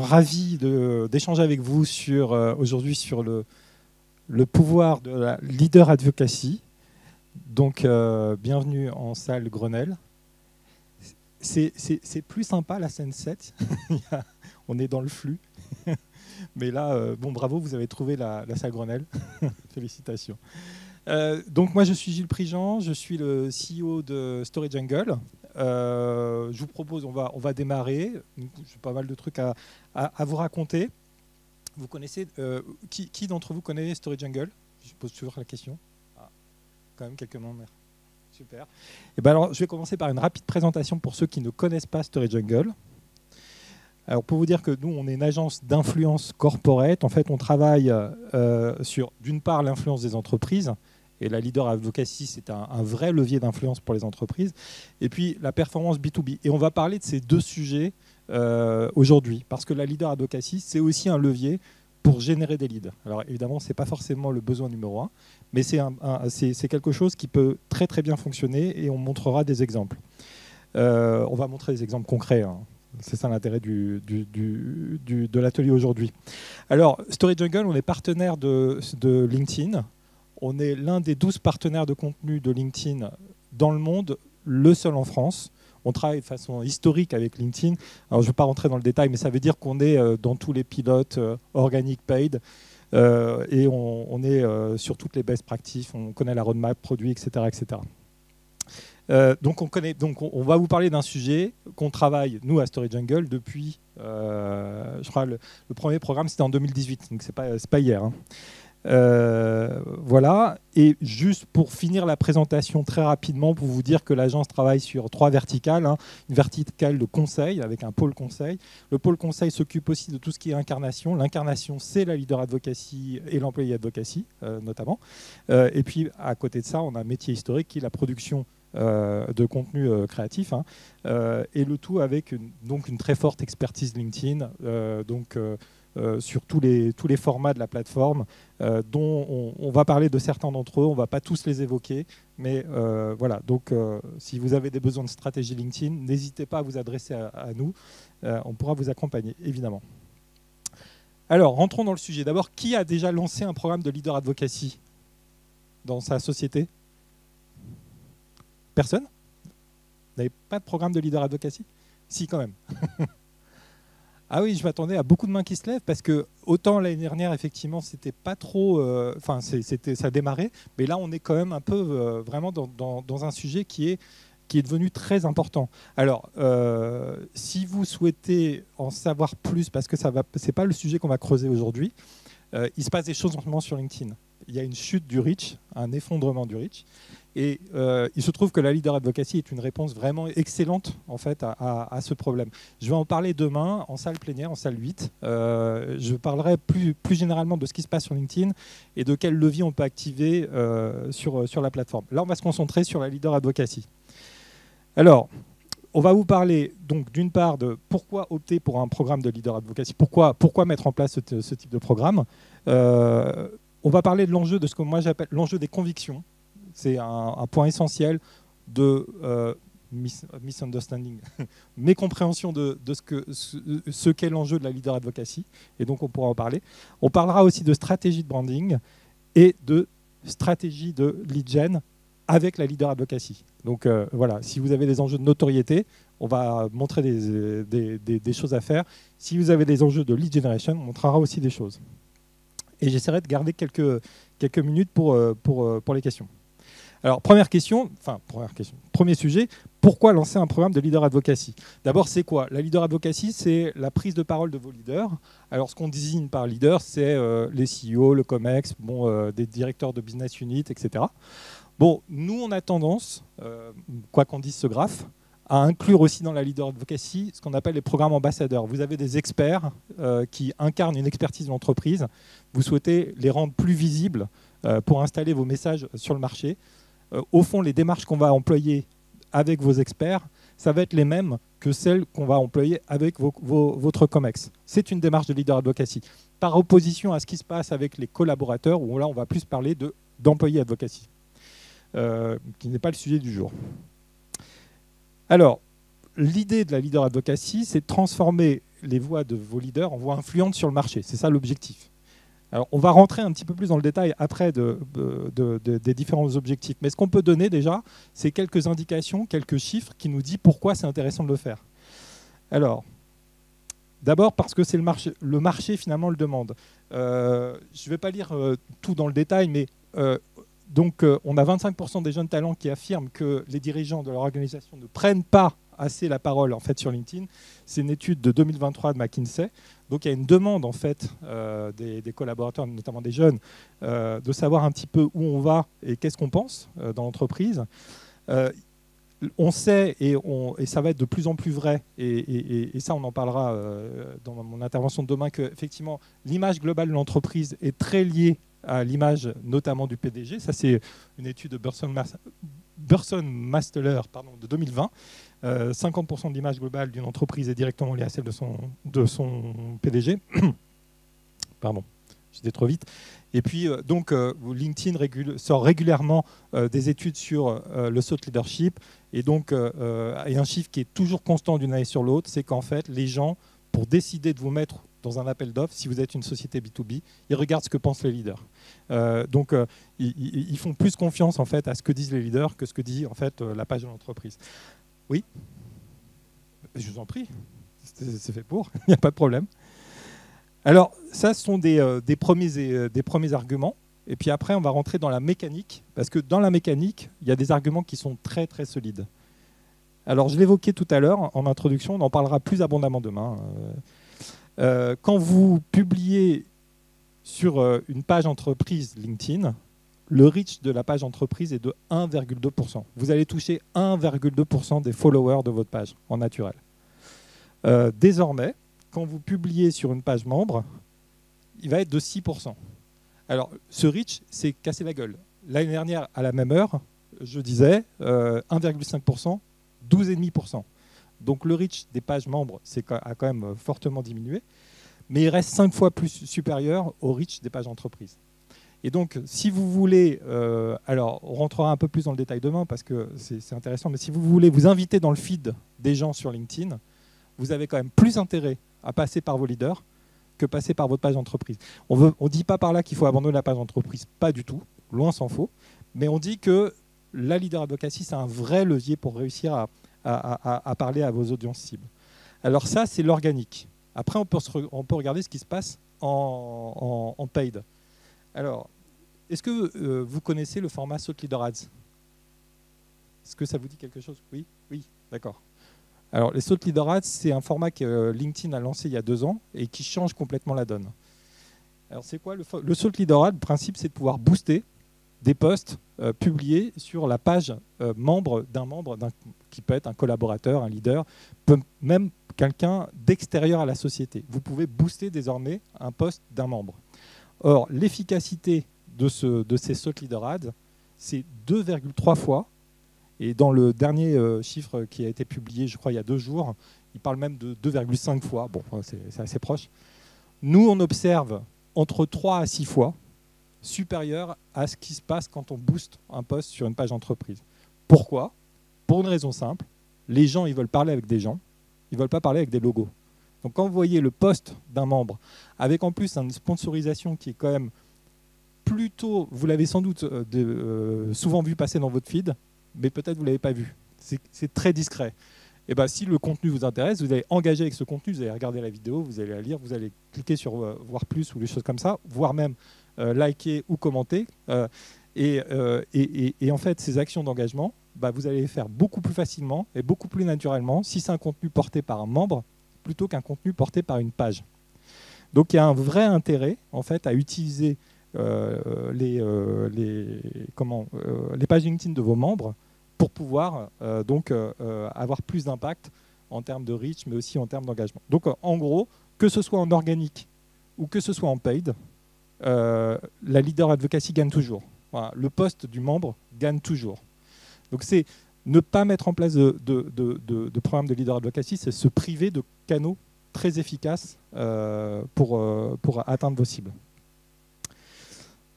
ravi d'échanger avec vous aujourd'hui sur le pouvoir de la leader advocacy. Donc, bienvenue en salle Grenelle. C'est plus sympa la scène 7. On est dans le flux. Mais là, bon, bravo, vous avez trouvé la salle Grenelle. Félicitations. Donc, moi, je suis Gilles Prigent. Je suis le CEO de Story Jungle. Je vous propose, on va démarrer. J'ai pas mal de trucs à vous raconter. Vous connaissez qui d'entre vous connaît Story Jungle? Je pose toujours la question. Ah, quand même quelques membres. Super. Et ben alors, je vais commencer par une rapide présentation pour ceux qui ne connaissent pas Story Jungle. Alors, pour vous dire que nous, on est une agence d'influence corporate. En fait, on travaille sur, d'une part, l'influence des entreprises. Et la leader advocacy, c'est un vrai levier d'influence pour les entreprises. Et puis, la performance B2B. Et on va parler de ces deux sujets aujourd'hui. Parce que la leader advocacy, c'est aussi un levier pour générer des leads. Alors, évidemment, ce n'est pas forcément le besoin numéro un, mais c'est quelque chose qui peut très, très bien fonctionner et on montrera des exemples. On va montrer des exemples concrets. Hein. C'est ça l'intérêt de l'atelier aujourd'hui. Alors, Story Jungle, on est partenaire de LinkedIn. On est l'un des 12 partenaires de contenu de LinkedIn dans le monde, le seul en France. On travaille de façon historique avec LinkedIn. Alors, je ne vais pas rentrer dans le détail, mais ça veut dire qu'on est dans tous les pilotes organic paid et on est sur toutes les best practices. On connaît la roadmap, produit, etc. etc. Donc, on va vous parler d'un sujet qu'on travaille, nous, à Story Jungle, depuis, je crois, le premier programme, c'était en 2018, donc ce n'est pas hier. Hein. Voilà, et juste pour finir la présentation très rapidement, pour vous dire que l'agence travaille sur 3 verticales. Hein. Une verticale de conseil avec un pôle conseil. Le pôle conseil s'occupe aussi de tout ce qui est incarnation. L'incarnation, c'est la leader advocacy et l'employé advocacy, notamment. Et puis, à côté de ça, on a un métier historique qui est la production de contenu créatif. Hein. Et le tout avec une très forte expertise LinkedIn. Sur tous les formats de la plateforme, dont on va parler de certains d'entre eux, on ne va pas tous les évoquer, mais voilà, donc si vous avez des besoins de stratégie LinkedIn, n'hésitez pas à vous adresser à nous, on pourra vous accompagner, évidemment. Alors, rentrons dans le sujet. D'abord, qui a déjà lancé un programme de leader advocacy dans sa société? Personne? Vous n'avez pas de programme de leader advocacy? Si, quand même. Ah oui, je m'attendais à beaucoup de mains qui se lèvent parce que autant l'année dernière, effectivement, c'était pas trop, ça démarrait, mais là, on est quand même un peu vraiment dans un sujet qui est devenu très important. Alors, si vous souhaitez en savoir plus, parce que c'est pas le sujet qu'on va creuser aujourd'hui, il se passe des choses en ce moment sur LinkedIn. Il y a une chute du reach, un effondrement du reach. Et il se trouve que la leader advocacy est une réponse vraiment excellente en fait, à ce problème. Je vais en parler demain en salle plénière, en salle 8. Je parlerai plus généralement de ce qui se passe sur LinkedIn et de quel levier on peut activer sur la plateforme. Là, on va se concentrer sur la leader advocacy. Alors, on va vous parler donc d'une part de pourquoi opter pour un programme de leader advocacy, pourquoi mettre en place ce type de programme. On va parler de l'enjeu de ce que moi j'appelle l'enjeu des convictions. C'est un point essentiel de misunderstanding, mécompréhension de ce qu'est l'enjeu de la leader advocacy. Et donc, on pourra en parler. On parlera aussi de stratégie de branding et de stratégie de lead gen avec la leader advocacy. Donc, voilà, si vous avez des enjeux de notoriété, on va montrer des choses à faire. Si vous avez des enjeux de lead generation, on montrera aussi des choses. Et j'essaierai de garder quelques minutes pour les questions. Alors, premier sujet, pourquoi lancer un programme de leader advocacy? D'abord, c'est quoi? La leader advocacy, c'est la prise de parole de vos leaders. Alors, ce qu'on désigne par leader, c'est les CEO, le COMEX, des directeurs de business unit, etc. Bon, nous, on a tendance, quoi qu'on dise ce graphe, à inclure aussi dans la leader advocacy ce qu'on appelle les programmes ambassadeurs. Vous avez des experts qui incarnent une expertise de l'entreprise. Vous souhaitez les rendre plus visibles pour installer vos messages sur le marché. Au fond, les démarches qu'on va employer avec vos experts, ça va être les mêmes que celles qu'on va employer avec votre COMEX. C'est une démarche de leader advocacy. Par opposition à ce qui se passe avec les collaborateurs, où là, on va plus parler d'employé advocacy, qui n'est pas le sujet du jour. Alors, l'idée de la leader advocacy, c'est de transformer les voix de vos leaders en voix influentes sur le marché. C'est ça l'objectif. Alors, on va rentrer un petit peu plus dans le détail après des différents objectifs. Mais ce qu'on peut donner déjà, c'est quelques indications, quelques chiffres qui nous disent pourquoi c'est intéressant de le faire. Alors, d'abord parce que c'est le marché finalement le demande. Je ne vais pas lire tout dans le détail, mais donc on a 25% des jeunes talents qui affirment que les dirigeants de leur organisation ne prennent pas assez la parole en fait sur LinkedIn. C'est une étude de 2023 de McKinsey. Donc il y a une demande en fait des collaborateurs, notamment des jeunes, de savoir un petit peu où on va et qu'est-ce qu'on pense dans l'entreprise. On sait, et ça va être de plus en plus vrai, et ça on en parlera dans mon intervention de demain, qu'effectivement l'image globale de l'entreprise est très liée à l'image notamment du PDG. Ça c'est une étude de Burson Masteler de 2020. 50% de l'image globale d'une entreprise est directement liée à celle de son PDG. Pardon, j'étais trop vite. Et puis, LinkedIn sort régulièrement des études sur le thought leadership. Et donc, et un chiffre qui est toujours constant d'une année sur l'autre, c'est qu'en fait, les gens, pour décider de vous mettre dans un appel d'offres, si vous êtes une société B2B, ils regardent ce que pensent les leaders. Ils font plus confiance en fait à ce que disent les leaders que ce que dit en fait la page de l'entreprise. Oui, je vous en prie, c'est fait pour, il n'y a pas de problème. Alors, ça, ce sont des premiers arguments. Et puis après, on va rentrer dans la mécanique, parce que dans la mécanique, il y a des arguments qui sont très, très solides. Alors, je l'évoquais tout à l'heure en introduction, on en parlera plus abondamment demain. Quand vous publiez sur une page entreprise LinkedIn, le reach de la page entreprise est de 1,2%. Vous allez toucher 1,2% des followers de votre page en naturel. Désormais, quand vous publiez sur une page membre, il va être de 6%. Alors, ce reach, c'est casser la gueule. L'année dernière, à la même heure, je disais 1,5%, 12,5%. Donc le reach des pages membres a quand même fortement diminué, mais il reste 5 fois plus supérieur au reach des pages entreprises. Et donc, si vous voulez, alors on rentrera un peu plus dans le détail demain parce que c'est intéressant, mais si vous voulez vous inviter dans le feed des gens sur LinkedIn, vous avez quand même plus intérêt à passer par vos leaders que passer par votre page entreprise. On ne dit pas par là qu'il faut abandonner la page entreprise, pas du tout, loin s'en faut, mais on dit que la leader advocacy, c'est un vrai levier pour réussir à parler à vos audiences cibles. Alors ça, c'est l'organique. Après, on peut regarder ce qui se passe en paid. Alors, est-ce que vous connaissez le format Thought Leader Ads? Est-ce que ça vous dit quelque chose? Oui, oui, d'accord. Alors, les Thought Leader Ads, c'est un format que LinkedIn a lancé il y a 2 ans et qui change complètement la donne. Alors, c'est quoi le Thought Leader Ads? Le principe, c'est de pouvoir booster des posts publiés sur la page membre qui peut être un collaborateur, un leader, même quelqu'un d'extérieur à la société. Vous pouvez booster désormais un post d'un membre. Or, l'efficacité de ces Thought Leader Ads, c'est 2,3 fois. Et dans le dernier chiffre qui a été publié, je crois, il y a 2 jours, il parle même de 2,5 fois. Bon, c'est assez proche. Nous, on observe entre 3 à 6 fois supérieur à ce qui se passe quand on booste un post sur une page entreprise. Pourquoi? Pour une raison simple. Les gens, ils veulent parler avec des gens. Ils ne veulent pas parler avec des logos. Donc quand vous voyez le post d'un membre, avec en plus une sponsorisation qui est quand même plutôt, vous l'avez sans doute souvent vu passer dans votre feed, mais peut-être vous ne l'avez pas vu. C'est très discret. Et ben, si le contenu vous intéresse, vous allez engager avec ce contenu, vous allez regarder la vidéo, vous allez la lire, vous allez cliquer sur voir plus ou des choses comme ça, voire même liker ou commenter. Et en fait, ces actions d'engagement, vous allez les faire beaucoup plus facilement et beaucoup plus naturellement si c'est un contenu porté par un membre plutôt qu'un contenu porté par une page. Donc il y a un vrai intérêt en fait, à utiliser les pages LinkedIn de vos membres pour pouvoir avoir plus d'impact en termes de reach, mais aussi en termes d'engagement. Donc en gros, que ce soit en organique ou que ce soit en paid, la leader advocacy gagne toujours. Voilà, le poste du membre gagne toujours. Donc c'est ne pas mettre en place de programme de leader advocacy, c'est se priver de canaux très efficaces pour atteindre vos cibles.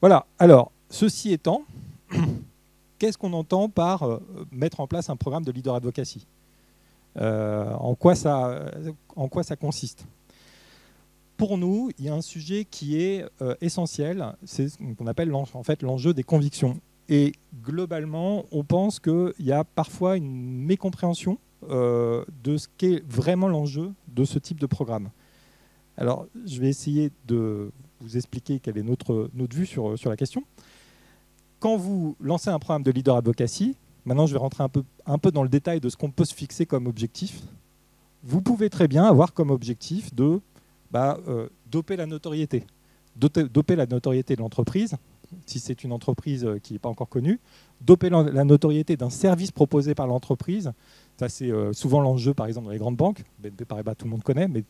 Voilà, alors, ceci étant, qu'est-ce qu'on entend par mettre en place un programme de leader advocacy? En quoi ça consiste? pour nous, il y a un sujet qui est essentiel, c'est ce qu'on appelle en fait l'enjeu des convictions. Et globalement, on pense qu'il y a parfois une mécompréhension de ce qu'est vraiment l'enjeu de ce type de programme. Alors, je vais essayer de vous expliquer quelle est notre vue sur la question. Quand vous lancez un programme de leader advocacy, maintenant je vais rentrer un peu dans le détail de ce qu'on peut se fixer comme objectif. Vous pouvez très bien avoir comme objectif de doper la notoriété. Doper la notoriété de l'entreprise, si c'est une entreprise qui n'est pas encore connue, doper la notoriété d'un service proposé par l'entreprise. Ça, c'est souvent l'enjeu, par exemple, dans les grandes banques. BNP Paribas, tout le monde connaît, mais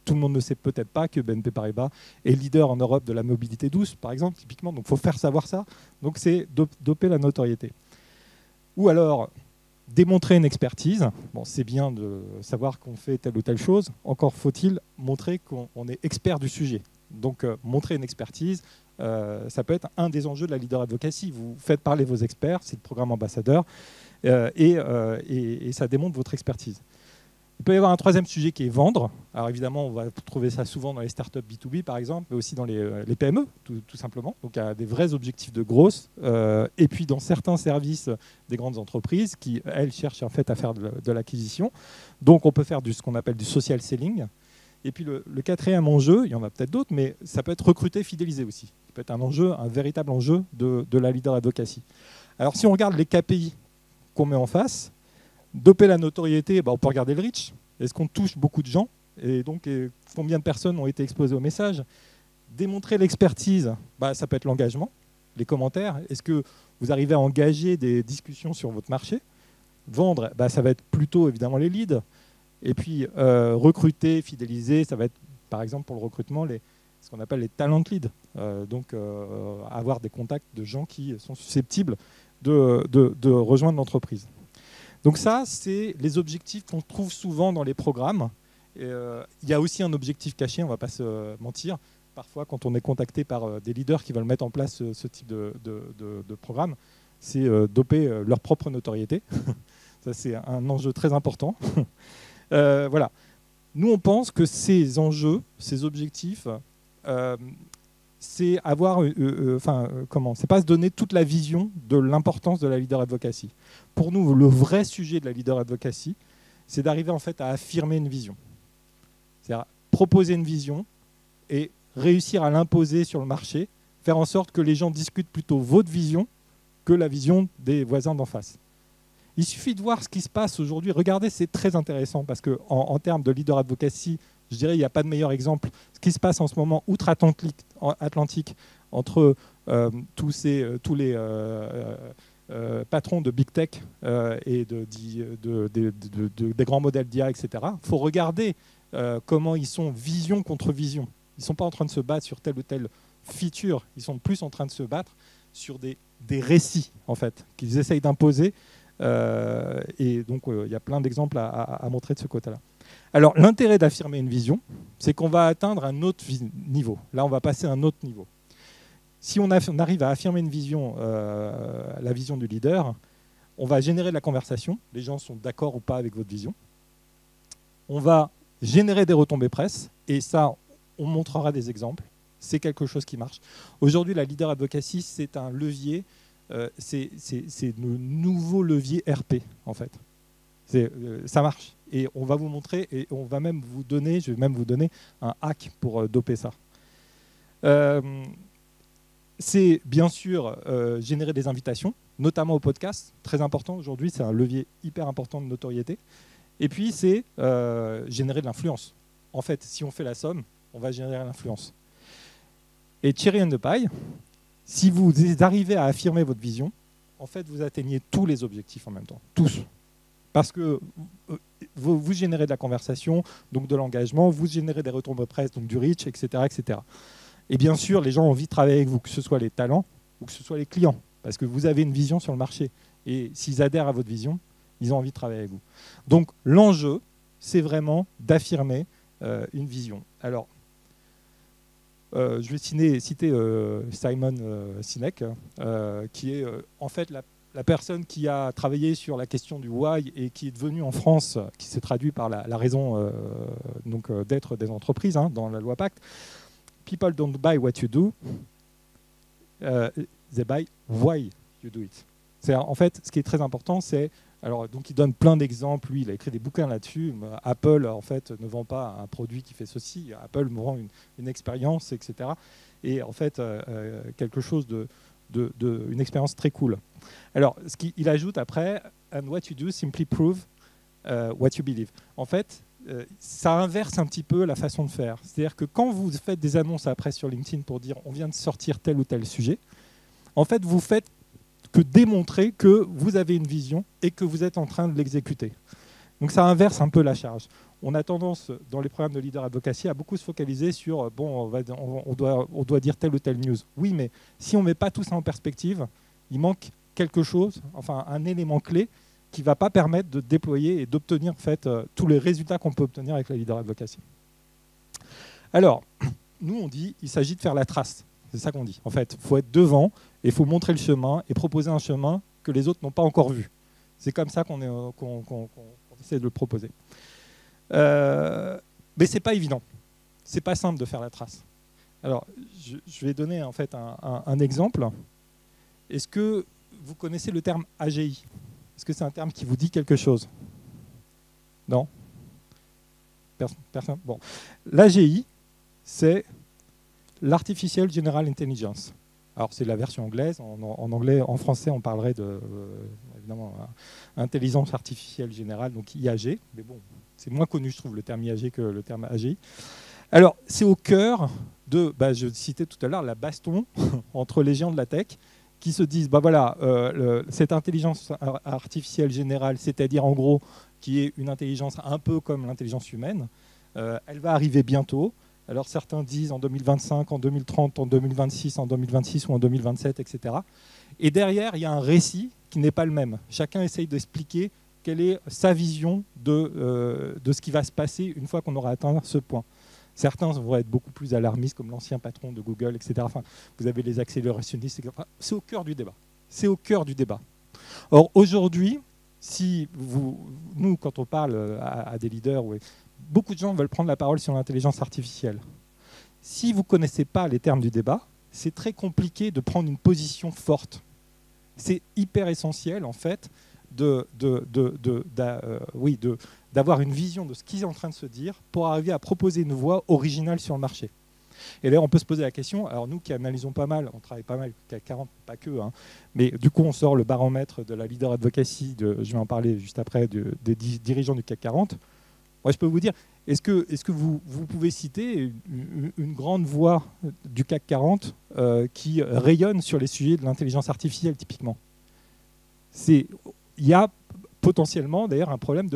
tout le monde ne sait peut-être pas que BNP Paribas est leader en Europe de la mobilité douce, par exemple, typiquement. Donc, il faut faire savoir ça. Donc, c'est doper la notoriété. Ou alors, démontrer une expertise. Bon, c'est bien de savoir qu'on fait telle ou telle chose. Encore faut-il montrer qu'on est expert du sujet. Donc, montrer une expertise, ça peut être un des enjeux de la leader advocacy. Vous faites parler vos experts, c'est le programme ambassadeur, et ça démontre votre expertise. Il peut y avoir un troisième sujet qui est vendre. Alors évidemment, on va trouver ça souvent dans les startups B2B par exemple, mais aussi dans les PME, tout simplement. Donc il y a des vrais objectifs de growth. Et puis dans certains services des grandes entreprises qui, elles, cherchent en fait à faire de l'acquisition. Donc on peut faire ce qu'on appelle du social selling. Et puis le quatrième enjeu, il y en a peut-être d'autres, mais ça peut être recruter, fidéliser aussi. Ça peut être un véritable enjeu de la leader advocacy. Alors si on regarde les KPI qu'on met en face, doper la notoriété, on peut regarder le reach. Est-ce qu'on touche beaucoup de gens? Et donc, combien de personnes ont été exposées au message? Démontrer l'expertise, ça peut être l'engagement, les commentaires. Est-ce que vous arrivez à engager des discussions sur votre marché? Vendre, ça va être plutôt évidemment les leads. Et puis, recruter, fidéliser, ça va être, par exemple, pour le recrutement, ce qu'on appelle les talent leads. Donc, avoir des contacts de gens qui sont susceptibles de rejoindre l'entreprise. Donc ça, c'est les objectifs qu'on trouve souvent dans les programmes. Il y a aussi un objectif caché, on ne va pas se mentir. Parfois, quand on est contacté par des leaders qui veulent mettre en place ce type de programme, c'est doper leur propre notoriété. Ça, c'est un enjeu très important. Voilà. Nous, on pense que ces enjeux, ces objectifs, c'est avoir, c'est pas se donner toute la vision de l'importance de la leader advocacy. Pour nous, le vrai sujet de la leader advocacy, c'est d'arriver en fait à affirmer une vision. C'est-à-dire proposer une vision et réussir à l'imposer sur le marché, faire en sorte que les gens discutent plutôt votre vision que la vision des voisins d'en face. Il suffit de voir ce qui se passe aujourd'hui. Regardez, c'est très intéressant parce qu'en termes de leader advocacy, je dirais qu'il n'y a pas de meilleur exemple. Ce qui se passe en ce moment outre-Atlantique entre tous les patrons de big tech et des grands modèles d'IA, etc. Il faut regarder comment ils sont vision contre vision. Ils ne sont pas en train de se battre sur telle ou telle feature. Ils sont plus en train de se battre sur des récits, en fait, qu'ils essayent d'imposer. Et donc, il y a plein d'exemples à montrer de ce côté-là. Alors, l'intérêt d'affirmer une vision, c'est qu'on va atteindre un autre niveau. Là, on va passer à un autre niveau. Si on arrive à affirmer une vision, la vision du leader, on va générer de la conversation. Les gens sont d'accord ou pas avec votre vision. On va générer des retombées presse. Et ça, on montrera des exemples. C'est quelque chose qui marche. Aujourd'hui, la leader advocacy, c'est un levier. C'est le nouveau levier RP, en fait. Ça marche. Et on va vous montrer, et je vais même vous donner un hack pour doper ça. C'est bien sûr générer des invitations, notamment au podcast, très important aujourd'hui, c'est un levier hyper important de notoriété. Et puis c'est générer de l'influence. En fait, si on fait la somme, on va générer l'influence. Et cherry on the pie, si vous arrivez à affirmer votre vision, en fait, vous atteignez tous les objectifs en même temps, tous. Parce que vous générez de la conversation, donc de l'engagement, vous générez des retombées presse, donc du reach, etc., etc. Et bien sûr, les gens ont envie de travailler avec vous, que ce soit les talents ou que ce soit les clients, parce que vous avez une vision sur le marché. Et s'ils adhèrent à votre vision, ils ont envie de travailler avec vous. Donc l'enjeu, c'est vraiment d'affirmer une vision. Alors, je vais citer Simon Sinek, qui est en fait la personne qui a travaillé sur la question du why et qui est devenue en France, qui s'est traduit par la raison d'être des entreprises dans la loi Pacte, people don't buy what you do, they buy why you do it. En fait, ce qui est très important, c'est... Alors, donc, il donne plein d'exemples. Lui, il a écrit des bouquins là-dessus. Apple, en fait, ne vend pas un produit qui fait ceci. Apple me vend une expérience, etc. Et en fait, quelque chose une expérience très cool. Alors, ce qu'il ajoute après, and what you do simply prove what you believe. En fait, ça inverse un petit peu la façon de faire. C'est-à-dire que quand vous faites des annonces après sur LinkedIn pour dire on vient de sortir tel ou tel sujet, en fait, vous faites que démontrer que vous avez une vision et que vous êtes en train de l'exécuter. Donc ça inverse un peu la charge. On a tendance, dans les programmes de leader advocacy, à beaucoup se focaliser sur bon, on doit dire telle ou telle news. Oui, mais si on ne met pas tout ça en perspective, il manque quelque chose, enfin un élément clé qui ne va pas permettre de déployer et d'obtenir en fait, tous les résultats qu'on peut obtenir avec la leader advocacy. Alors, nous on dit il s'agit de faire la trace. C'est ça qu'on dit. En fait, il faut être devant et il faut montrer le chemin et proposer un chemin que les autres n'ont pas encore vu. C'est comme ça qu'on essaie de le proposer. Mais ce n'est pas évident. Ce n'est pas simple de faire la trace. Alors, je vais donner en fait un exemple. Est-ce que vous connaissez le terme AGI? Est-ce que c'est un terme qui vous dit quelque chose? Non? Personne? Bon. L'AGI, c'est l'Artificial General Intelligence. Alors, c'est la version anglaise. En anglais, en français, on parlerait de, évidemment, intelligence artificielle générale, donc IAG. Mais bon, c'est moins connu, je trouve, le terme IAG que le terme AGI. Alors, c'est au cœur de, je citais tout à l'heure, la baston entre les géants de la tech qui se disent, voilà, cette intelligence artificielle générale, c'est-à-dire en gros, qui est une intelligence un peu comme l'intelligence humaine, elle va arriver bientôt. Alors certains disent en 2025, en 2030, en 2026, en 2026 ou en 2027, etc. Et derrière, il y a un récit qui n'est pas le même. Chacun essaye d'expliquer quelle est sa vision de ce qui va se passer une fois qu'on aura atteint ce point. Certains vont être beaucoup plus alarmistes, comme l'ancien patron de Google, etc. Enfin, vous avez les accélérationnistes, etc. Enfin, c'est au cœur du débat. C'est au cœur du débat. Or, aujourd'hui, nous, quand on parle à des leaders, beaucoup de gens veulent prendre la parole sur l'intelligence artificielle. Si vous ne connaissez pas les termes du débat, c'est très compliqué de prendre une position forte. C'est hyper essentiel, en fait, d'avoir une vision de ce qu'ils sont en train de se dire pour arriver à proposer une voie originale sur le marché. Et d'ailleurs, on peut se poser la question, alors nous qui analysons pas mal, on travaille pas mal avec le CAC 40, pas que, mais du coup on sort le baromètre de la leader advocacy, je vais en parler juste après, des dirigeants du CAC 40. Moi, je peux vous dire, est-ce que vous pouvez citer une grande voix du CAC 40 qui rayonne sur les sujets de l'intelligence artificielle, typiquement? Il y a potentiellement, d'ailleurs, un problème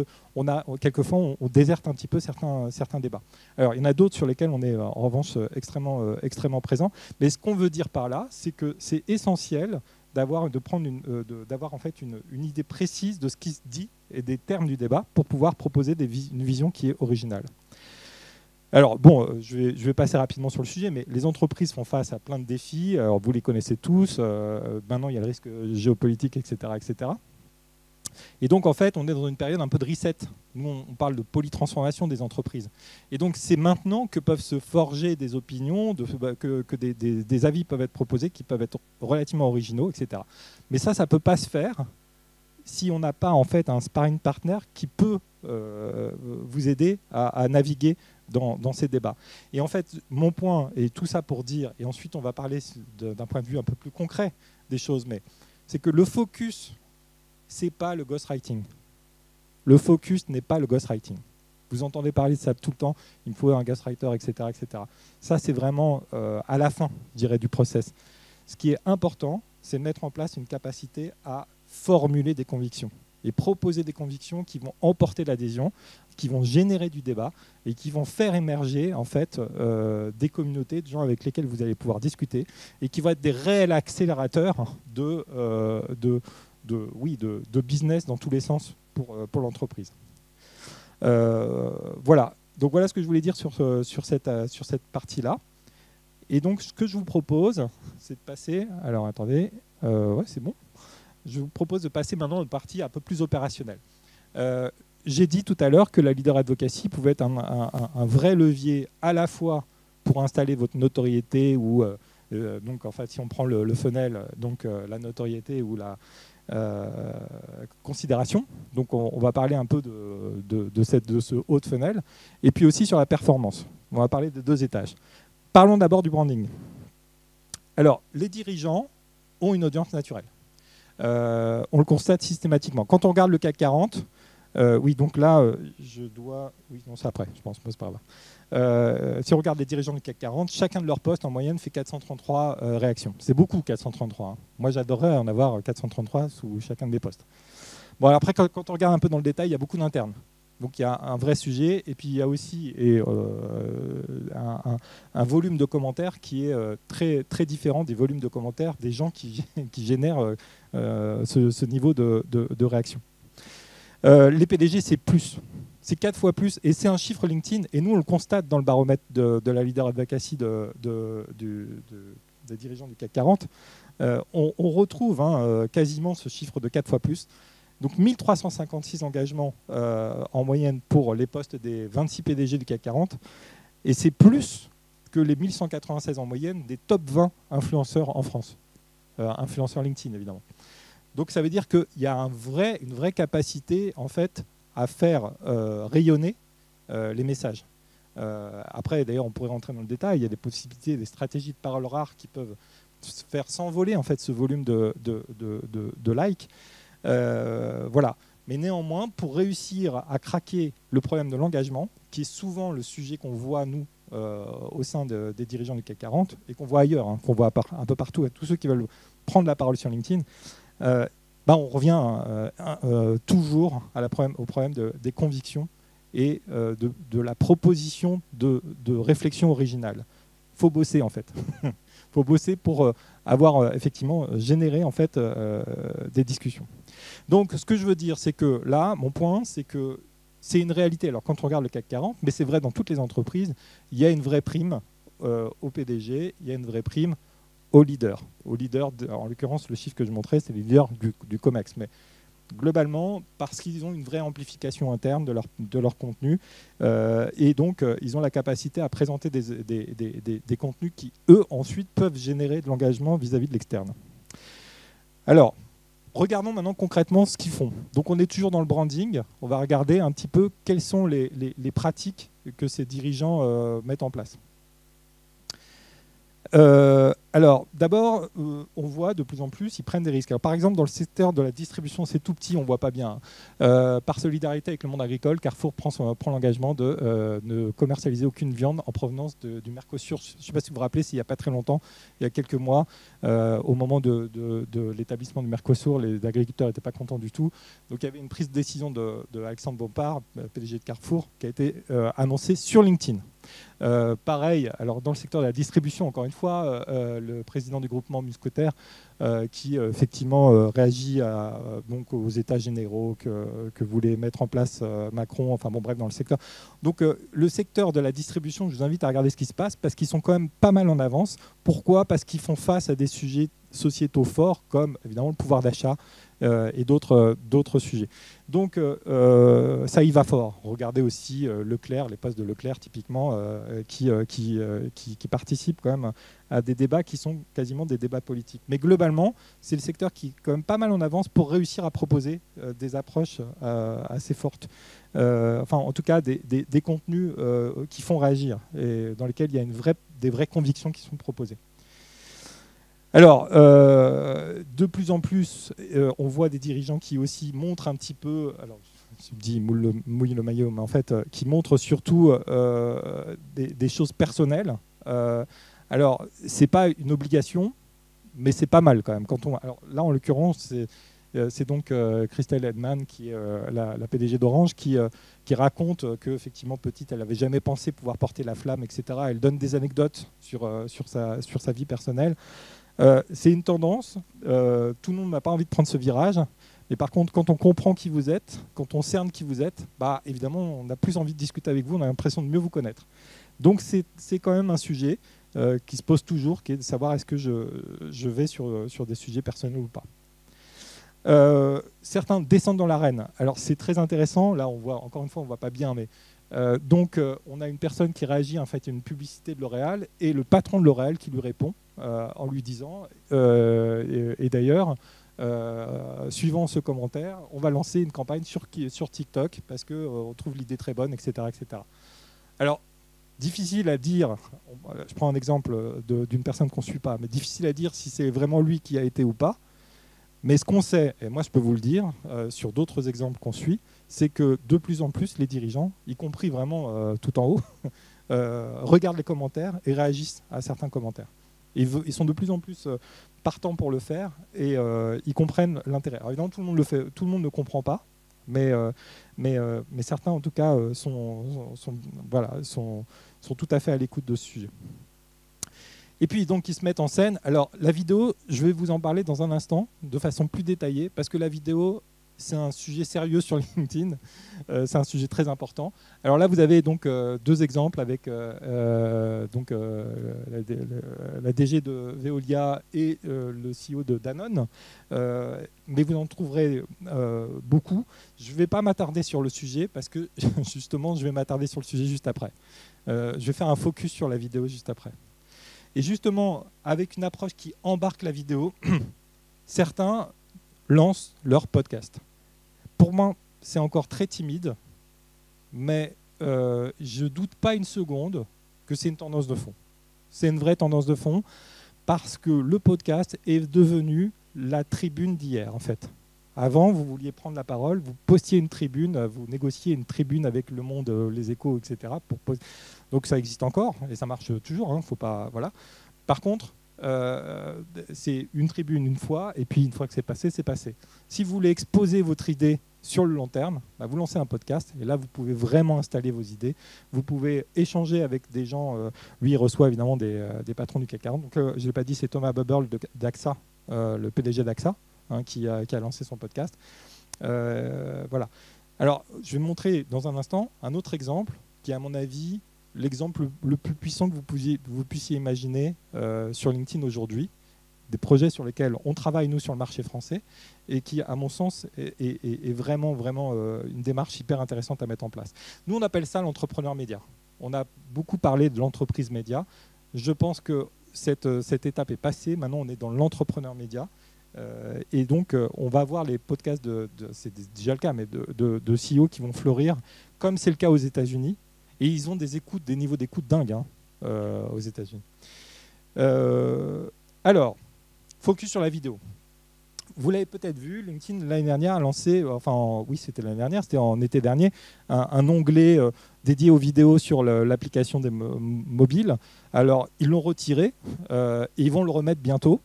quelquefois, on déserte un petit peu certains débats. Alors, il y en a d'autres sur lesquels on est, en revanche, extrêmement présent. Mais ce qu'on veut dire par là, c'est que c'est essentiel d'avoir en fait une idée précise de ce qui se dit et des termes du débat pour pouvoir proposer une vision qui est originale. Alors bon, je vais passer rapidement sur le sujet, mais les entreprises font face à plein de défis. Alors, vous les connaissez tous. Maintenant, il y a le risque géopolitique, etc., etc. Et donc, en fait, on est dans une période un peu de reset. Nous, on parle de polytransformation des entreprises. Et donc, c'est maintenant que peuvent se forger des opinions, que des avis peuvent être proposés, qui peuvent être relativement originaux, etc. Mais ça ne peut pas se faire si on n'a pas, en fait, un sparring partner qui peut vous aider à naviguer dans ces débats. Et en fait, mon point, et tout ça pour dire, et ensuite on va parler d'un point de vue un peu plus concret des choses, mais c'est que le focus, c'est pas le ghostwriting. Le focus n'est pas le ghostwriting. Vous entendez parler de ça tout le temps, il me faut un ghostwriter, etc., etc. Ça, c'est vraiment à la fin, je dirais, du process. Ce qui est important, c'est de mettre en place une capacité à formuler des convictions et proposer des convictions qui vont emporter l'adhésion, qui vont générer du débat et qui vont faire émerger en fait, des communautés de gens avec lesquels vous allez pouvoir discuter et qui vont être des réels accélérateurs de business dans tous les sens pour l'entreprise. Voilà. Donc voilà ce que je voulais dire sur cette partie-là. Et donc ce que je vous propose, c'est de passer... Alors attendez, ouais, c'est bon. je vous propose de passer maintenant à une partie un peu plus opérationnelle. J'ai dit tout à l'heure que la leader advocacy pouvait être un vrai levier à la fois pour installer votre notoriété ou donc en fait si on prend le funnel, donc la notoriété ou la considération. Donc on va parler un peu de ce haut de funnel et puis aussi sur la performance. On va parler de 2 étages. Parlons d'abord du branding. Alors les dirigeants ont une audience naturelle. On le constate systématiquement. Quand on regarde le CAC 40, oui, donc là, je dois... Oui, non, c'est après, je pense, mais c'est pas grave. Si on regarde les dirigeants du CAC 40, chacun de leurs postes, en moyenne, fait 433 réactions. C'est beaucoup, 433. Hein. Moi, j'adorerais en avoir 433 sous chacun de mes postes. Bon, alors après, quand on regarde un peu dans le détail, il y a beaucoup d'internes. Donc, il y a un vrai sujet. Et puis, il y a aussi un volume de commentaires qui est très, très différent des volumes de commentaires des gens qui génèrent ce niveau de réaction. Les PDG, c'est plus. C'est 4 fois plus. Et c'est un chiffre LinkedIn. Et nous, on le constate dans le baromètre de la leader advocacy des dirigeants du CAC 40. On retrouve quasiment ce chiffre de 4 fois plus. Donc 1356 engagements en moyenne pour les postes des 26 PDG du CAC 40. Et c'est plus que les 1196 en moyenne des top 20 influenceurs en France. Influenceurs LinkedIn, évidemment. Donc ça veut dire qu'il y a une vraie capacité en fait, à faire rayonner les messages. Après, d'ailleurs, on pourrait rentrer dans le détail. Il y a des possibilités, des stratégies de parole rares qui peuvent faire s'envoler en fait, ce volume de likes. Voilà. Mais néanmoins, pour réussir à craquer le problème de l'engagement, qui est souvent le sujet qu'on voit, nous, au sein des dirigeants du CAC 40, et qu'on voit ailleurs, hein, qu'on voit un peu partout, à tous ceux qui veulent prendre la parole sur LinkedIn, on revient toujours au problème des convictions et de la proposition de réflexion originale. Il faut bosser, en fait. Il faut bosser pour avoir effectivement généré en fait, des discussions. Donc, ce que je veux dire, c'est que là, mon point, c'est que c'est une réalité. Alors, quand on regarde le CAC 40, mais c'est vrai dans toutes les entreprises, il y a une vraie prime au PDG, il y a une vraie prime aux leaders. En l'occurrence, le chiffre que je montrais, c'est les leaders du COMEX. Mais globalement, parce qu'ils ont une vraie amplification interne de leur contenu. Et donc, ils ont la capacité à présenter des contenus qui, eux, ensuite, peuvent générer de l'engagement vis-à-vis de l'externe. Alors, regardons maintenant concrètement ce qu'ils font. Donc, on est toujours dans le branding. On va regarder un petit peu quelles sont les pratiques que ces dirigeants mettent en place. Alors, d'abord, on voit de plus en plus, ils prennent des risques. Alors, par exemple, dans le secteur de la distribution, c'est tout petit, on ne voit pas bien. Par solidarité avec le monde agricole, Carrefour prend l'engagement de ne commercialiser aucune viande en provenance du Mercosur. Je ne sais pas si vous vous rappelez, il n'y a pas très longtemps, il y a quelques mois, au moment de l'établissement du Mercosur, les agriculteurs n'étaient pas contents du tout. Donc, il y avait une prise de décision de Alexandre Bompard, PDG de Carrefour, qui a été annoncée sur LinkedIn. Pareil, alors dans le secteur de la distribution, encore une fois, le président du groupement Muscoter qui effectivement réagit donc aux états généraux que voulait mettre en place Macron, enfin bon bref, dans le secteur. Donc le secteur de la distribution, je vous invite à regarder ce qui se passe parce qu'ils sont quand même pas mal en avance. Pourquoi ? Parce qu'ils font face à des sujets sociétaux forts comme évidemment le pouvoir d'achat et d'autres sujets. Donc ça y va fort. Regardez aussi Leclerc, les postes de Leclerc typiquement, qui participent quand même à des débats qui sont quasiment des débats politiques. Mais globalement, c'est le secteur qui est quand même pas mal en avance pour réussir à proposer des approches assez fortes. Enfin, en tout cas, des contenus qui font réagir et dans lesquels il y a des vraies convictions qui sont proposées. Alors, de plus en plus, on voit des dirigeants qui aussi montrent un petit peu, alors je dis mouille le maillot, mais en fait, qui montrent surtout des choses personnelles. Alors, c'est pas une obligation, mais c'est pas mal quand même. Alors là, en l'occurrence, c'est donc Christelle Edman, qui est la PDG d'Orange, qui raconte qu'effectivement, petite, elle n'avait jamais pensé pouvoir porter la flamme, etc. Elle donne des anecdotes sur sa vie personnelle. C'est une tendance, tout le monde n'a pas envie de prendre ce virage, mais par contre quand on comprend qui vous êtes, quand on cerne qui vous êtes, évidemment on a plus envie de discuter avec vous, on a l'impression de mieux vous connaître. Donc c'est quand même un sujet qui se pose toujours, qui est de savoir est-ce que je vais sur des sujets personnels ou pas. Certains descendent dans l'arène. Alors c'est très intéressant. Là, on voit, encore une fois, on ne voit pas bien, mais donc on a une personne qui réagit en fait à une publicité de L'Oréal et le patron de L'Oréal qui lui répond en lui disant et d'ailleurs, suivant ce commentaire, on va lancer une campagne sur TikTok parce qu'on trouve l'idée très bonne, etc., etc. Alors, difficile à dire, je prends un exemple d'une personne qu'on ne suit pas, mais difficile à dire si c'est vraiment lui qui a été ou pas. Mais ce qu'on sait, et moi je peux vous le dire, sur d'autres exemples qu'on suit, c'est que de plus en plus les dirigeants, y compris vraiment tout en haut, regardent les commentaires et réagissent à certains commentaires. Ils sont de plus en plus partants pour le faire et ils comprennent l'intérêt. Alors évidemment, tout le monde le fait, tout le monde ne comprend pas, mais certains en tout cas sont tout à fait à l'écoute de ce sujet. Et puis donc ils se mettent en scène. Alors la vidéo, je vais vous en parler dans un instant de façon plus détaillée parce que la vidéo, c'est un sujet sérieux sur LinkedIn. C'est un sujet très important. Alors là, vous avez donc deux exemples avec la DG de Veolia et le CEO de Danone. Mais vous en trouverez beaucoup. Je ne vais pas m'attarder sur le sujet parce que justement, je vais m'attarder sur le sujet juste après. Je vais faire un focus sur la vidéo juste après. Et justement, avec une approche qui embarque la vidéo, certains lancent leur podcast. Pour moi, c'est encore très timide, mais je ne doute pas une seconde que c'est une tendance de fond. C'est une vraie tendance de fond parce que le podcast est devenu la tribune d'hier, en fait. Avant, vous vouliez prendre la parole, vous postiez une tribune, vous négociez une tribune avec Le Monde, Les Échos, etc. Donc ça existe encore et ça marche toujours. Hein, faut pas, voilà. Par contre, c'est une tribune une fois et puis une fois que c'est passé, c'est passé. Si vous voulez exposer votre idée sur le long terme, bah vous lancez un podcast et là, vous pouvez vraiment installer vos idées. Vous pouvez échanger avec des gens. Lui, il reçoit évidemment des patrons du CAC 40. Donc, je ne l'ai pas dit, c'est Thomas Buberl d'AXA, le PDG d'AXA. Qui a lancé son podcast. Voilà. Alors, je vais montrer dans un instant un autre exemple qui est, à mon avis, l'exemple le plus puissant que vous puissiez imaginer sur LinkedIn aujourd'hui, des projets sur lesquels on travaille, nous, sur le marché français, et qui, à mon sens, est vraiment, vraiment une démarche hyper intéressante à mettre en place. Nous, on appelle ça l'entrepreneur média. On a beaucoup parlé de l'entreprise média. Je pense que cette étape est passée. Maintenant, on est dans l'entrepreneur média. Et donc, on va voir les podcasts, c'est déjà le cas, mais de CEO qui vont fleurir, comme c'est le cas aux États-Unis. Et ils ont des niveaux d'écoute dingues aux États-Unis. Alors, focus sur la vidéo. Vous l'avez peut-être vu, LinkedIn l'année dernière a lancé, oui, c'était l'année dernière, c'était en été dernier, un onglet dédié aux vidéos sur l'application des mobiles. Alors, ils l'ont retiré et ils vont le remettre bientôt.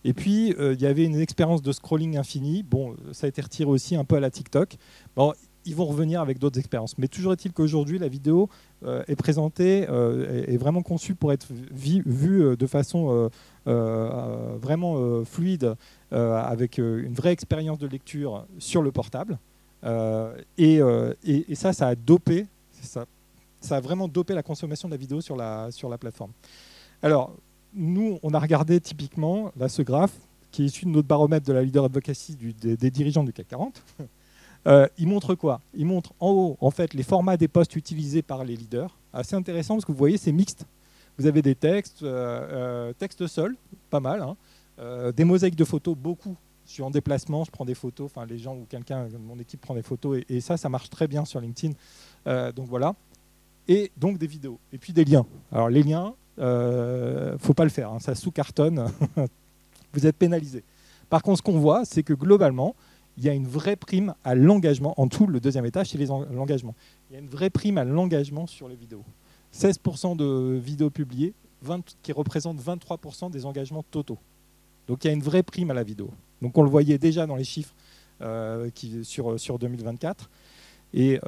Et puis, il y avait une expérience de scrolling infini. Bon, ça a été retiré aussi un peu à la TikTok. Bon, ils vont revenir avec d'autres expériences. Mais toujours est-il qu'aujourd'hui, la vidéo est présentée, est vraiment conçue pour être vue de façon vraiment fluide, avec une vraie expérience de lecture sur le portable. Et ça a dopé, ça a vraiment dopé la consommation de la vidéo sur la plateforme. Alors, nous, on a regardé typiquement là, ce graphe qui est issu de notre baromètre de la leader advocacy des dirigeants du CAC 40. Il montre quoi? Il montre en haut, en fait, les formats des posts utilisés par les leaders. Assez intéressant parce que vous voyez, c'est mixte. Vous avez des textes, texte seul, pas mal, hein, des mosaïques de photos, beaucoup. Je suis en déplacement, je prends des photos, enfin les gens ou quelqu'un de mon équipe prend des photos et ça marche très bien sur LinkedIn. Donc voilà. Et donc des vidéos. Et puis des liens. Alors les liens, faut pas le faire, hein, ça sous-cartonne, vous êtes pénalisé. Par contre, ce qu'on voit, c'est que globalement, il y a une vraie prime à l'engagement. En tout, le deuxième étage, c'est l'engagement. Il y a une vraie prime à l'engagement sur les vidéos. 16% de vidéos publiées, qui représentent 23% des engagements totaux. Donc il y a une vraie prime à la vidéo. Donc on le voyait déjà dans les chiffres sur 2024. Et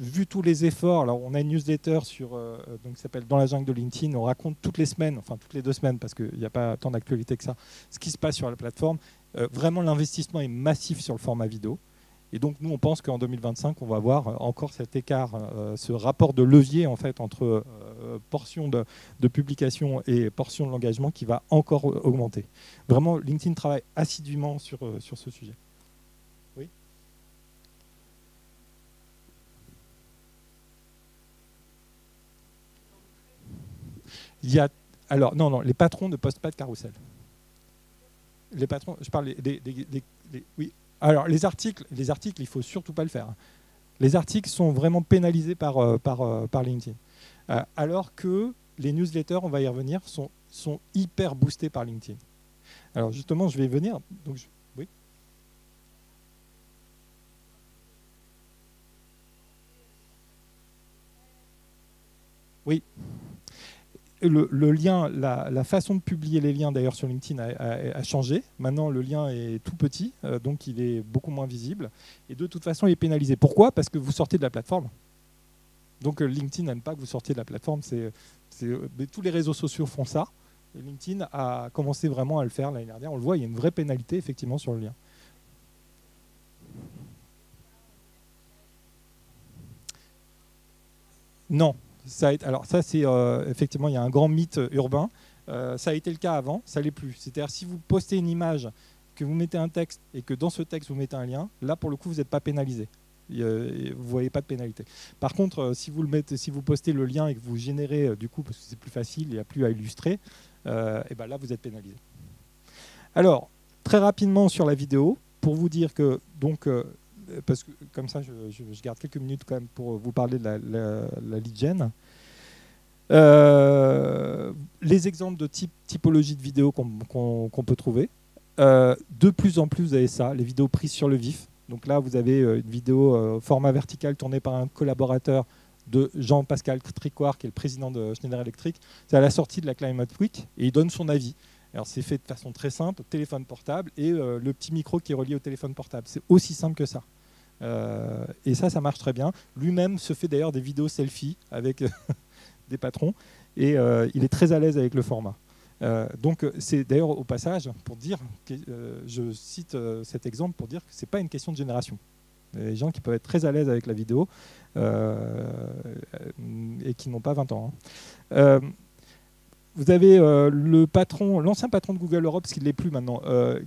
vu tous les efforts, alors on a une newsletter qui s'appelle Dans la jungle de LinkedIn. On raconte toutes les semaines, enfin toutes les 2 semaines, parce qu'il n'y a pas tant d'actualité que ça, ce qui se passe sur la plateforme. Vraiment, l'investissement est massif sur le format vidéo. Et donc nous, on pense qu'en 2025, on va avoir encore cet écart, ce rapport de levier en fait entre portion de publication et portion de l'engagement qui va encore augmenter. Vraiment, LinkedIn travaille assidûment sur ce sujet. Oui. Il y a, alors non, les patrons ne postent pas de carrousel. Les patrons, je parle oui. Alors les articles, il faut surtout pas le faire. Les articles sont vraiment pénalisés par LinkedIn. Alors que les newsletters, on va y revenir, sont hyper boostés par LinkedIn. Alors justement, je vais y venir. Donc, oui. Oui. Le lien, la façon de publier les liens d'ailleurs sur LinkedIn a changé. Maintenant, le lien est tout petit, donc il est beaucoup moins visible. Et de toute façon, il est pénalisé. Pourquoi? Parce que vous sortez de la plateforme. Donc LinkedIn n'aime pas que vous sortiez de la plateforme. Mais tous les réseaux sociaux font ça. Et LinkedIn a commencé vraiment à le faire l'année dernière. On le voit, il y a une vraie pénalité effectivement sur le lien. Non. Alors ça, c'est effectivement, il y a un grand mythe urbain. Ça a été le cas avant, ça l'est plus. C'est-à-dire si vous postez une image, que vous mettez un texte et que dans ce texte vous mettez un lien, là pour le coup vous n'êtes pas pénalisé. Vous ne voyez pas de pénalité. Par contre, si vous postez le lien et que vous générez du coup, parce que c'est plus facile, il n'y a plus à illustrer, et ben là vous êtes pénalisé. Alors, très rapidement sur la vidéo, pour vous dire que donc parce que comme ça, je garde quelques minutes quand même pour vous parler de la lead gen. Les exemples de typologie de vidéos qu'on peut trouver. De plus en plus, vous avez ça, les vidéos prises sur le vif. Donc là, vous avez une vidéo format vertical tournée par un collaborateur de Jean-Pascal Tricoire, qui est le président de Schneider Electric. C'est à la sortie de la Climate Week, et il donne son avis. Alors c'est fait de façon très simple, téléphone portable, et le petit micro qui est relié au téléphone portable. C'est aussi simple que ça. Et ça marche très bien. Lui-même se fait d'ailleurs des vidéos selfie avec des patrons, et il est très à l'aise avec le format. Donc c'est d'ailleurs au passage pour dire, je cite cet exemple pour dire que ce n'est pas une question de génération. Il y a des gens qui peuvent être très à l'aise avec la vidéo et qui n'ont pas 20 ans. Hein. Vous avez l'ancien patron de Google Europe, ce qui ne l'est plus maintenant,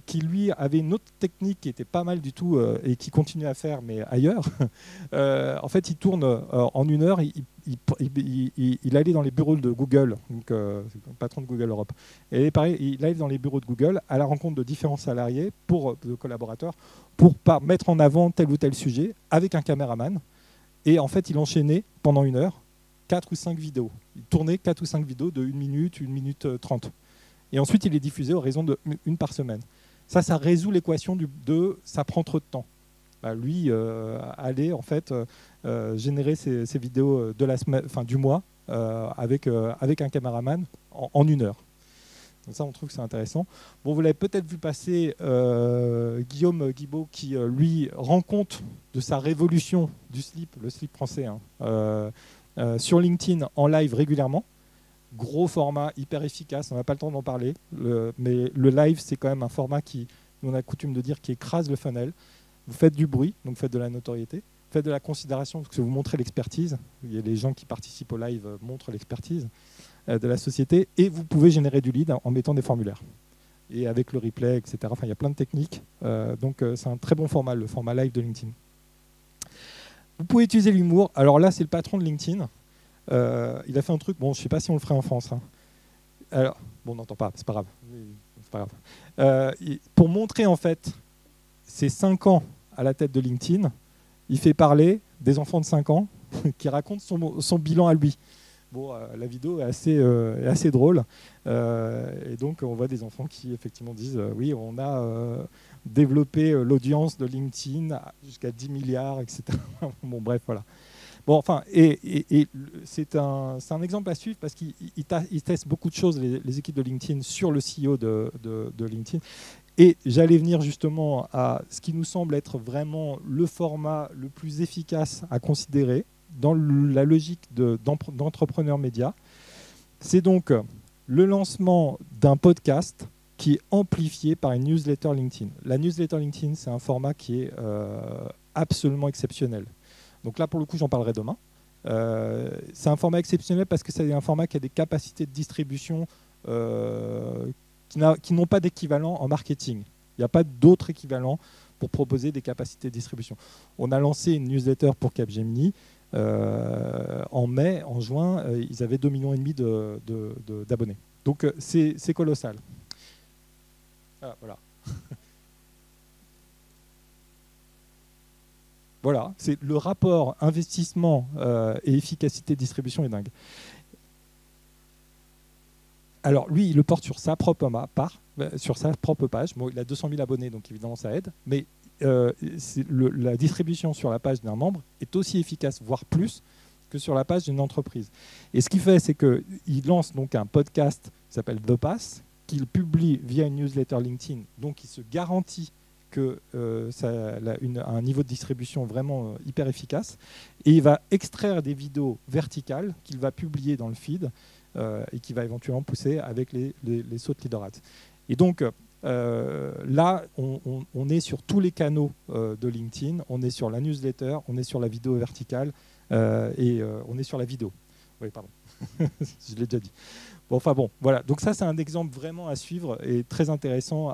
qui lui avait une autre technique qui était pas mal du tout et qui continue à faire, mais ailleurs. En fait, il tourne en 1 heure, il allait dans les bureaux de Google, donc le patron de Google Europe. Et pareil, il allait dans les bureaux de Google à la rencontre de différents salariés, de collaborateurs, pour mettre en avant tel ou tel sujet avec un caméraman. Et en fait, il enchaînait pendant 1 heure 4 ou 5 vidéos. Il tournait 4 ou 5 vidéos de 1 minute, 1 minute 30. Et ensuite, il les diffusait au raison de 1 par semaine. Ça résout l'équation de ça prend trop de temps. Bah, lui allait en fait générer ces vidéos de la semaine, enfin, du mois avec un caméraman en 1 heure. Donc ça, on trouve que c'est intéressant. Bon, vous l'avez peut-être vu passer Guillaume Guibaud qui, lui, rend compte de sa révolution du slip, le slip français, hein, sur LinkedIn en live régulièrement. Gros format, hyper efficace, on n'a pas le temps d'en parler. Mais le live, c'est quand même un format qui, on a coutume de dire, qui écrase le funnel. Vous faites du bruit, donc faites de la notoriété. Faites de la considération, parce que vous montrez l'expertise. Il y a les gens qui participent au live montrent l'expertise de la société. Et vous pouvez générer du lead en mettant des formulaires. Et avec le replay, etc. Enfin, il y a plein de techniques. Donc c'est un très bon format, le format live de LinkedIn. Vous pouvez utiliser l'humour. Alors là, c'est le patron de LinkedIn. Il a fait un truc, bon, je ne sais pas si on le ferait en France. Hein. Alors, bon, on n'entend pas, c'est pas grave. C'est pas grave. Pour montrer en fait ses 5 ans à la tête de LinkedIn, il fait parler des enfants de 5 ans qui racontent son bilan à lui. Bon, la vidéo est assez drôle. Et donc, on voit des enfants qui, effectivement, disent oui, on a développé l'audience de LinkedIn jusqu'à 10 milliards, etc. Bon, bref, voilà. Bon, enfin, et c'est un exemple à suivre parce qu'il teste beaucoup de choses, les équipes de LinkedIn, sur le CEO de LinkedIn. Et j'allais venir justement à ce qui nous semble être vraiment le format le plus efficace à considérer dans la logique d'entrepreneur média. C'est donc le lancement d'un podcast qui est amplifié par une newsletter LinkedIn. La newsletter LinkedIn, c'est un format qui est absolument exceptionnel. Donc là, pour le coup, j'en parlerai demain. C'est un format exceptionnel parce que c'est un format qui a des capacités de distribution qui n'ont pas d'équivalent en marketing. Il n'y a pas d'autre équivalent pour proposer des capacités de distribution. On a lancé une newsletter pour Capgemini. En mai, en juin, ils avaient 2,5 millions d'abonnés. Donc c'est colossal. Ah, voilà. Voilà, c'est le rapport investissement et efficacité de distribution est dingue. Alors lui, il le porte sur sa propre page. Bon, il a 200 000 abonnés, donc évidemment ça aide. Mais la distribution sur la page d'un membre est aussi efficace, voire plus, que sur la page d'une entreprise. Et ce qu'il fait, c'est qu'il lance donc un podcast qui s'appelle The Pass, qu'il publie via une newsletter LinkedIn. Donc il se garantit que ça a un niveau de distribution vraiment hyper efficace. Et il va extraire des vidéos verticales qu'il va publier dans le feed et qui va éventuellement pousser avec les thought leader ads. Et donc là, on est sur tous les canaux de LinkedIn, on est sur la newsletter, on est sur la vidéo verticale et on est sur la vidéo. Oui, pardon, je l'ai déjà dit. Bon, enfin bon, voilà. Donc ça, c'est un exemple vraiment à suivre et très intéressant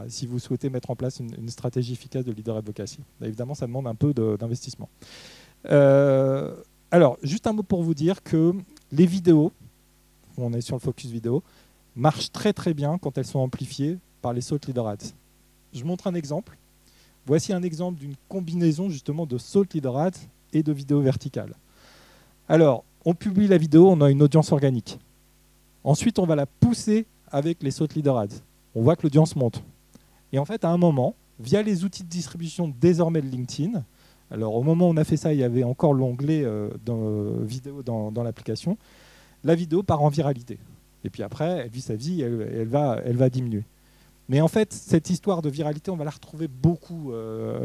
si vous souhaitez mettre en place une stratégie efficace de leader advocacy. Évidemment, ça demande un peu d'investissement. Alors, juste un mot pour vous dire que les vidéos, on est sur le focus vidéo, marchent très très bien quand elles sont amplifiées par les thought leader ads. Je montre un exemple. Voici un exemple d'une combinaison justement de thought leader ads et de vidéos verticales. Alors, on publie la vidéo, on a une audience organique. Ensuite, on va la pousser avec les thought leader ads. On voit que l'audience monte. Et en fait, à un moment, via les outils de distribution désormais de LinkedIn, alors au moment où on a fait ça, il y avait encore l'onglet vidéo dans l'application, la vidéo part en viralité. Et puis après, elle vit sa vie, elle va diminuer. Mais en fait, cette histoire de viralité, on va la retrouver beaucoup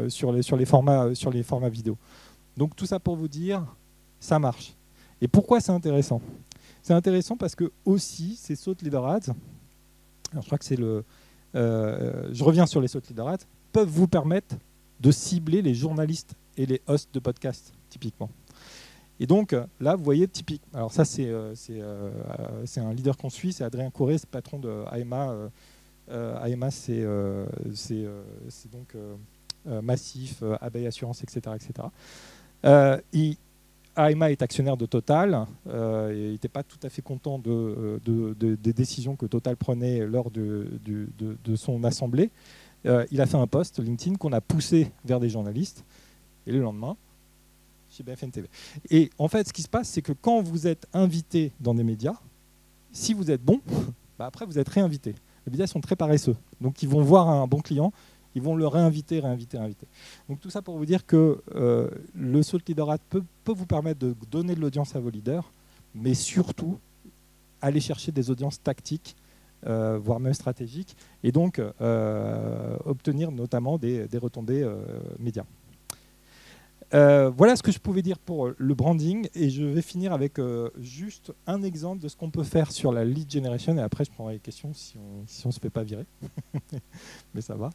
sur les formats vidéo. Donc tout ça pour vous dire, ça marche. Et pourquoi c'est intéressant ? C'est intéressant parce que aussi, ces thought leader ads, alors je crois que c'est je reviens sur les thought leader ads, peuvent vous permettre de cibler les journalistes et les hosts de podcasts, typiquement. Et donc là, vous voyez, typique. Alors ça, c'est un leader qu'on suit, c'est Adrien Corré, c'est patron de AEMA. AEMA, c'est donc Massif, Abeille Assurance, etc. AEMA est actionnaire de Total. Il n'était pas tout à fait content des décisions que Total prenait lors de son assemblée. Il a fait un post LinkedIn qu'on a poussé vers des journalistes. Et le lendemain, chez BFM TV. Et en fait, ce qui se passe, c'est que quand vous êtes invité dans des médias, si vous êtes bon, bah après vous êtes réinvité. Les médias sont très paresseux. Donc ils vont voir un bon client, ils vont le réinviter. Donc tout ça pour vous dire que le thought leader ad peut vous permettre de donner de l'audience à vos leaders, mais surtout aller chercher des audiences tactiques, voire même stratégiques, et donc obtenir notamment des retombées médias. Voilà ce que je pouvais dire pour le branding, et je vais finir avec juste un exemple de ce qu'on peut faire sur la lead generation, et après je prendrai les questions si on ne se fait pas virer, mais ça va.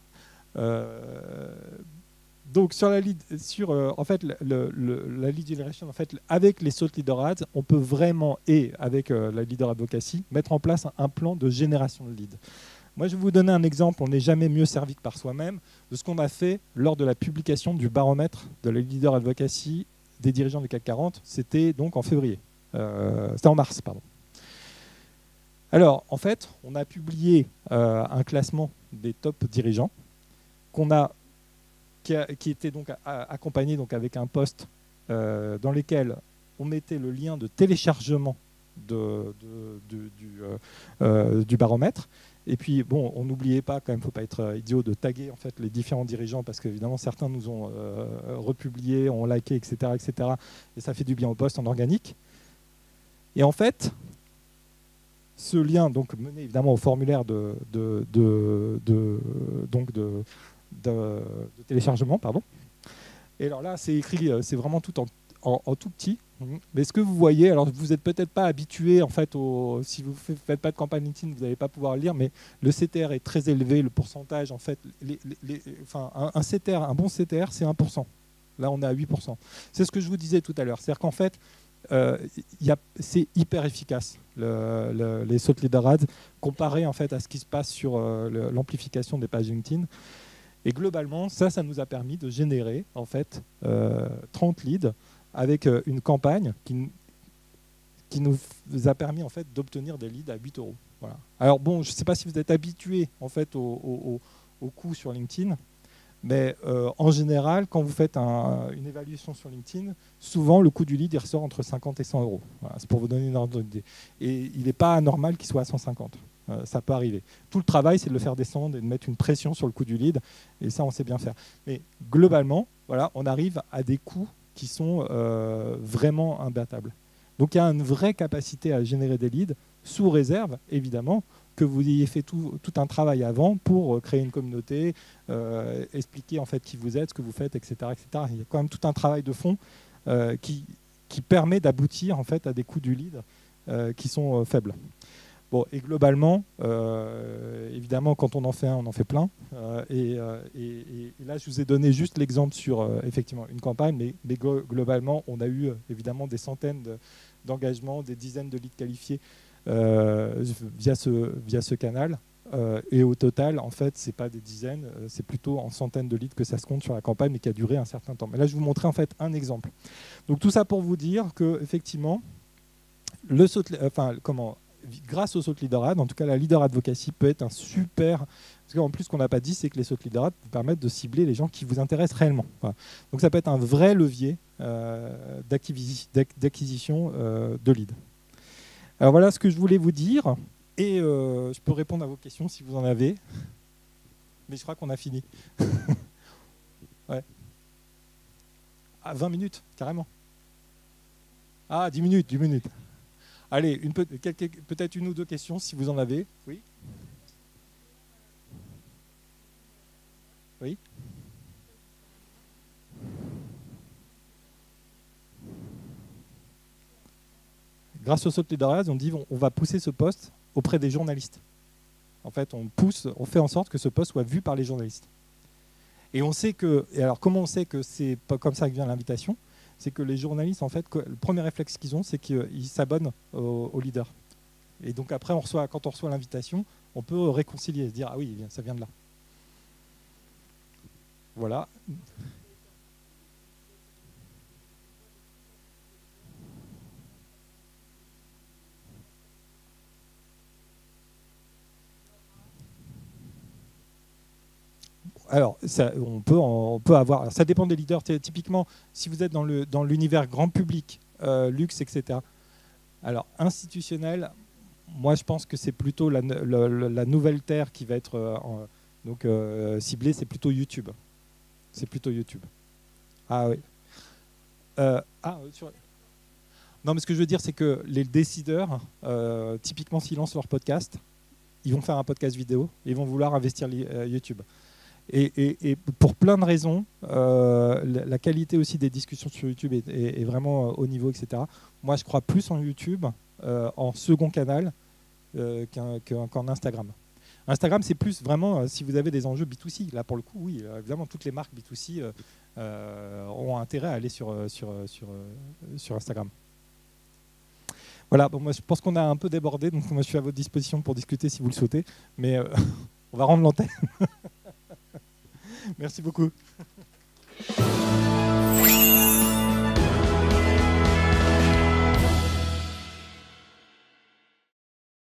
Donc sur la lead, en fait, la lead generation, en fait, avec les thought leader ads, on peut vraiment, et avec la leader advocacy, mettre en place un plan de génération de leads. Moi, je vais vous donner un exemple, on n'est jamais mieux servi que par soi-même, de ce qu'on a fait lors de la publication du baromètre de la leader advocacy des dirigeants du CAC 40. C'était donc en février. C'était en mars, pardon. Alors, en fait, on a publié un classement des top dirigeants qui était donc accompagné donc avec un post dans lequel on mettait le lien de téléchargement du baromètre. Et puis, bon, on n'oubliait pas, quand même, il ne faut pas être idiot, de taguer en fait, les différents dirigeants, parce qu'évidemment, certains nous ont republiés, ont liké, etc., etc. Et ça fait du bien au poste en organique. Et en fait, ce lien donc, menait évidemment au formulaire de téléchargement. Pardon. Et alors là, c'est écrit, c'est vraiment tout en tout petit. Mais ce que vous voyez, alors vous n'êtes peut-être pas habitué, en fait, si vous ne faites pas de campagne LinkedIn, vous n'allez pas pouvoir le lire, mais le CTR est très élevé, le pourcentage, en fait, enfin, un CTR, un bon CTR, c'est 1%. Là, on est à 8%. C'est ce que je vous disais tout à l'heure. C'est-à-dire qu'en fait, c'est hyper efficace, les Thought Leader Ads, comparé en fait, à ce qui se passe sur l'amplification des pages LinkedIn. Et globalement, ça nous a permis de générer en fait, 30 leads avec une campagne qui nous a permis en fait, d'obtenir des leads à 8 €. Voilà. Alors bon, je ne sais pas si vous êtes habitué en fait, au coût sur LinkedIn, mais en général, quand vous faites une évaluation sur LinkedIn, souvent le coût du lead il ressort entre 50 et 100 €. Voilà, c'est pour vous donner une ordre d'idée. Et il n'est pas anormal qu'il soit à 150. Ça peut arriver. Tout le travail, c'est de le faire descendre et de mettre une pression sur le coût du lead. Et ça, on sait bien faire. Mais globalement, voilà, on arrive à des coûts qui sont vraiment imbattables. Donc il y a une vraie capacité à générer des leads, sous réserve, évidemment, que vous ayez fait tout un travail avant pour créer une communauté, expliquer en fait qui vous êtes, ce que vous faites, etc., etc. Il y a quand même tout un travail de fond qui permet d'aboutir en fait, à des coûts du lead qui sont faibles. Bon, et globalement, évidemment, quand on en fait un, on en fait plein. Et là, je vous ai donné juste l'exemple sur effectivement une campagne, mais globalement, on a eu évidemment des centaines d'engagements, des dizaines de leads qualifiés via ce canal. Et au total, en fait, ce n'est pas des dizaines, c'est plutôt en centaines de leads que ça se compte sur la campagne, mais qui a duré un certain temps. Mais là, je vais vous montrer en fait un exemple. Donc tout ça pour vous dire que effectivement, grâce au Thought Leader Ad, en tout cas la Leader Advocacy peut être un super... Parce qu'en plus, ce qu'on n'a pas dit, c'est que les Thought Leader Ad vous permettent de cibler les gens qui vous intéressent réellement. Voilà. Donc ça peut être un vrai levier d'acquisition de leads. Alors voilà ce que je voulais vous dire. Et je peux répondre à vos questions si vous en avez. Mais je crois qu'on a fini. Ouais. Ah, 20 minutes, carrément. Ah, 10 minutes, 10 minutes. Allez, peut-être une ou deux questions si vous en avez. Oui. Oui. Grâce au Thought Leader Ads, on dit on va pousser ce post auprès des journalistes. En fait, on fait en sorte que ce post soit vu par les journalistes. Et on sait que, et alors comment on sait que c'est pas comme ça que vient l'invitation? C'est que les journalistes, en fait, le premier réflexe qu'ils ont, c'est qu'ils s'abonnent au leader. Et donc après, quand on reçoit l'invitation, on peut réconcilier, se dire ah oui, ça vient de là. Voilà. Alors, on peut avoir. Alors, ça dépend des leaders. Typiquement, si vous êtes dans l'univers grand public, luxe, etc. Alors, institutionnel, moi, je pense que c'est plutôt la nouvelle terre qui va être ciblée. C'est plutôt YouTube. C'est plutôt YouTube. Ah oui. Non, mais ce que je veux dire, c'est que les décideurs, typiquement, s'ils lancent leur podcast, ils vont faire un podcast vidéo et ils vont vouloir investir YouTube. Et pour plein de raisons, la qualité aussi des discussions sur YouTube est vraiment au niveau, etc. Moi, je crois plus en YouTube en second canal qu'en Instagram. Instagram, c'est plus vraiment si vous avez des enjeux B2C. Là, pour le coup, oui, évidemment, toutes les marques B2C ont intérêt à aller sur Instagram. Voilà, bon, moi, je pense qu'on a un peu débordé, donc moi, je suis à votre disposition pour discuter si vous le souhaitez. Mais on va rendre l'antenne. Merci beaucoup.